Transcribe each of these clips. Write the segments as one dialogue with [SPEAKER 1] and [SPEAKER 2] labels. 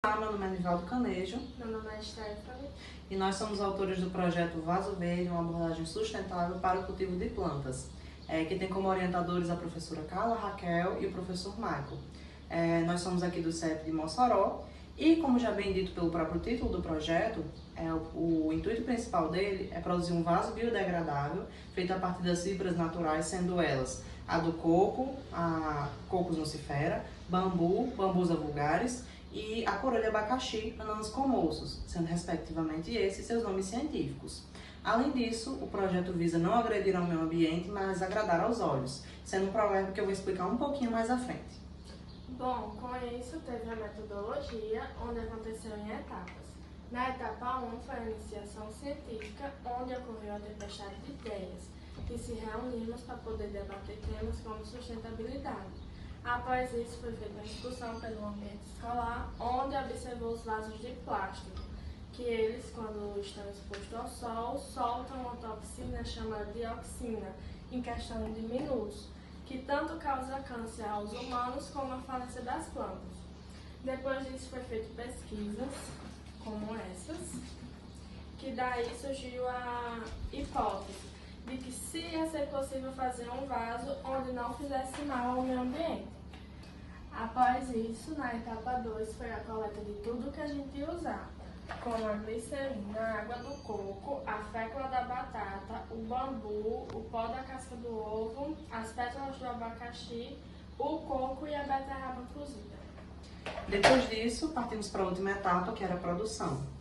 [SPEAKER 1] Olá, meu nome é Nivaldo Canejo.
[SPEAKER 2] Meu nome é Stephanie.
[SPEAKER 1] E nós somos autores do projeto Vaso Verde, uma abordagem sustentável para o cultivo de plantas, que tem como orientadores a professora Carla Raquel e o professor Michael. Nós somos aqui do CEP de Mossoró e, como já bem dito pelo próprio título do projeto, o intuito principal dele é produzir um vaso biodegradável feito a partir das fibras naturais, sendo elas a do coco, a Cocos nucifera, bambu, Bambusa vulgaris, e a coroa de abacaxi, Ananas comossos, sendo respectivamente esses seus nomes científicos. Além disso, o projeto visa não agredir ao meio ambiente, mas agradar aos olhos, sendo um provérbio que eu vou explicar um pouquinho mais à frente.
[SPEAKER 2] Bom, com isso teve a metodologia, onde aconteceu em etapas. Na etapa 1 foi a iniciação científica, onde ocorreu a tempestade de ideias, que se reunimos para poder debater temas como sustentabilidade. Após isso, foi feita a discussão pelo ambiente escolar, onde observou os vasos de plástico, que eles, quando estão expostos ao sol, soltam uma toxina chamada dioxina, em questão de minutos, que tanto causa câncer aos humanos como a falência das plantas. Depois disso, foi feita pesquisas, como essas, que daí surgiu a hipótese de que se ia ser possível fazer um vaso onde não fizesse mal ao meio ambiente. Após isso, na etapa 2, foi a coleta de tudo que a gente ia usar, como a glicerina, a água do coco, a fécula da batata, o bambu, o pó da casca do ovo, as pétalas do abacaxi, o coco e a beterraba cozida.
[SPEAKER 1] Depois disso, partimos para a última etapa, que era a produção.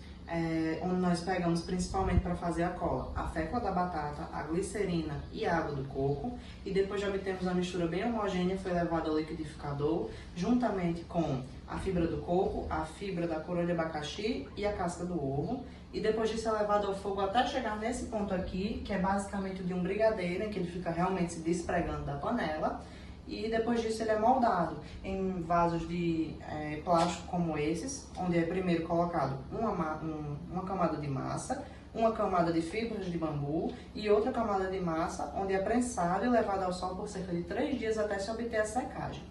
[SPEAKER 1] Onde nós pegamos principalmente para fazer a cola a fécula da batata, a glicerina e a água do coco, e depois de obtermos uma mistura bem homogênea, foi levada ao liquidificador, juntamente com a fibra do coco, a fibra da coroa de abacaxi e a casca do ovo, e depois disso é levado ao fogo até chegar nesse ponto aqui, que é basicamente de um brigadeiro, em que ele fica realmente se despregando da panela. E depois disso ele é moldado em vasos de plástico como esses, onde é primeiro colocado uma camada de massa, uma camada de fibras de bambu e outra camada de massa, onde é prensado e levado ao sol por cerca de 3 dias até se obter a secagem.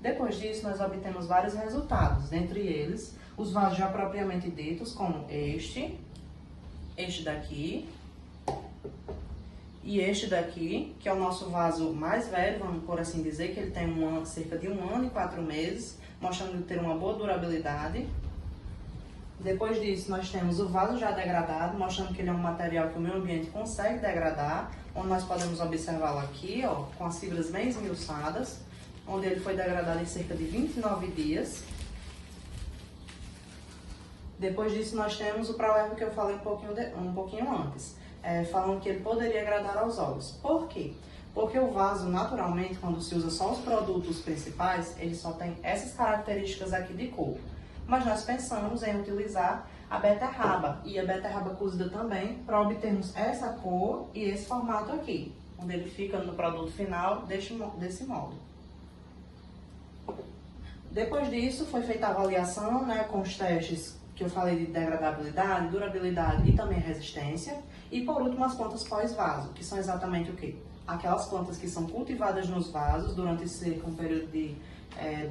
[SPEAKER 1] Depois disso nós obtemos vários resultados, dentre eles os vasos já propriamente ditos, como este daqui, e este daqui, que é o nosso vaso mais velho, vamos por assim dizer, que ele tem cerca de 1 ano e 4 meses, mostrando ter uma boa durabilidade. Depois disso, nós temos o vaso já degradado, mostrando que ele é um material que o meio ambiente consegue degradar, onde nós podemos observá-lo aqui, ó, com as fibras bem esmiuçadas, onde ele foi degradado em cerca de 29 dias. Depois disso, nós temos o provérbio que eu falei um pouquinho antes. Falando que ele poderia agradar aos olhos. Por quê? Porque o vaso, naturalmente, quando se usa só os produtos principais, ele só tem essas características aqui de cor. Mas nós pensamos em utilizar a beterraba e a beterraba cozida também para obtermos essa cor e esse formato aqui, onde ele fica no produto final desse modo. Depois disso, foi feita a avaliação, com os testes que eu falei de degradabilidade, durabilidade e também resistência. E por último, as plantas pós-vaso, que são exatamente o quê? Aquelas plantas que são cultivadas nos vasos durante cerca um período de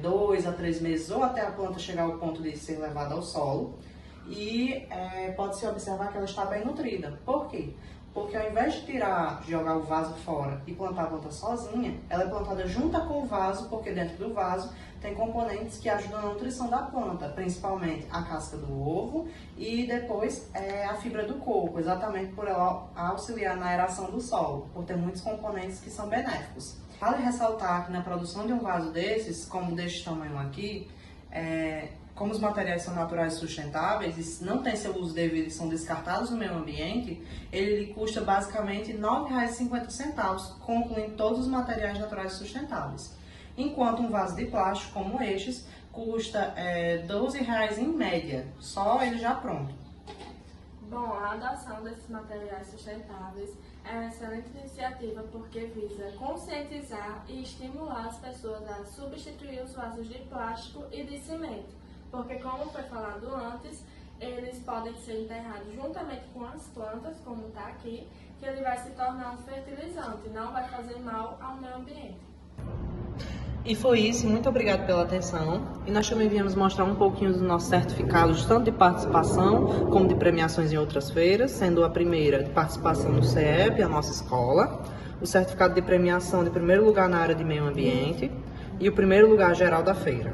[SPEAKER 1] 2 a 3 meses, ou até a planta chegar ao ponto de ser levada ao solo. E pode-se observar que ela está bem nutrida. Por quê? Porque ao invés de jogar o vaso fora e plantar a planta sozinha, ela é plantada junto com o vaso, porque dentro do vaso tem componentes que ajudam na nutrição da planta, principalmente a casca do ovo e depois a fibra do coco, exatamente por ela auxiliar na aeração do solo, por ter muitos componentes que são benéficos. Vale ressaltar que na produção de um vaso desses, como deste tamanho aqui, como os materiais são naturais e sustentáveis e não têm seu uso devido e são descartados no meio ambiente, ele custa basicamente R$ 9,50, concluindo todos os materiais naturais e sustentáveis. Enquanto um vaso de plástico como estes custa R$ 12,00 em média, só ele já pronto.
[SPEAKER 2] Bom, a adoção desses materiais sustentáveis é uma excelente iniciativa porque visa conscientizar e estimular as pessoas a substituir os vasos de plástico e de cimento, porque, como foi falado antes, eles podem ser enterrados juntamente com as plantas, como está aqui, que ele vai se tornar um fertilizante, não vai fazer mal ao meio ambiente.
[SPEAKER 1] E foi isso, muito obrigado pela atenção. E nós também viemos mostrar um pouquinho dos nossos certificados, tanto de participação como de premiações em outras feiras, sendo a primeira de participação no CEP, a nossa escola, o certificado de premiação de primeiro lugar na área de meio ambiente e o primeiro lugar geral da feira.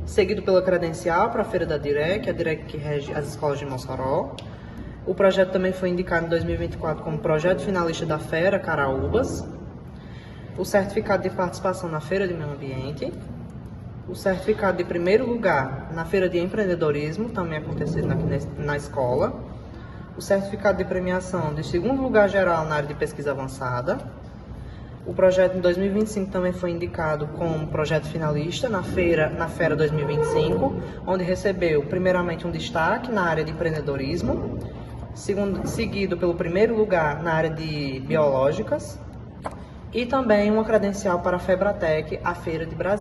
[SPEAKER 1] Seguido pela credencial para a feira da DIREC, a DIREC que rege as escolas de Mossoró. O projeto também foi indicado em 2024 como projeto finalista da Fera Caraúbas. O certificado de participação na Feira de Meio Ambiente. O certificado de primeiro lugar na Feira de Empreendedorismo, também acontecendo aqui na escola. O certificado de premiação de segundo lugar geral na área de pesquisa avançada. O projeto em 2025 também foi indicado como projeto finalista na Fera 2025, onde recebeu primeiramente um destaque na área de empreendedorismo, seguido pelo primeiro lugar na área de biológicas e também uma credencial para a Febratec, a Feira de Brasília.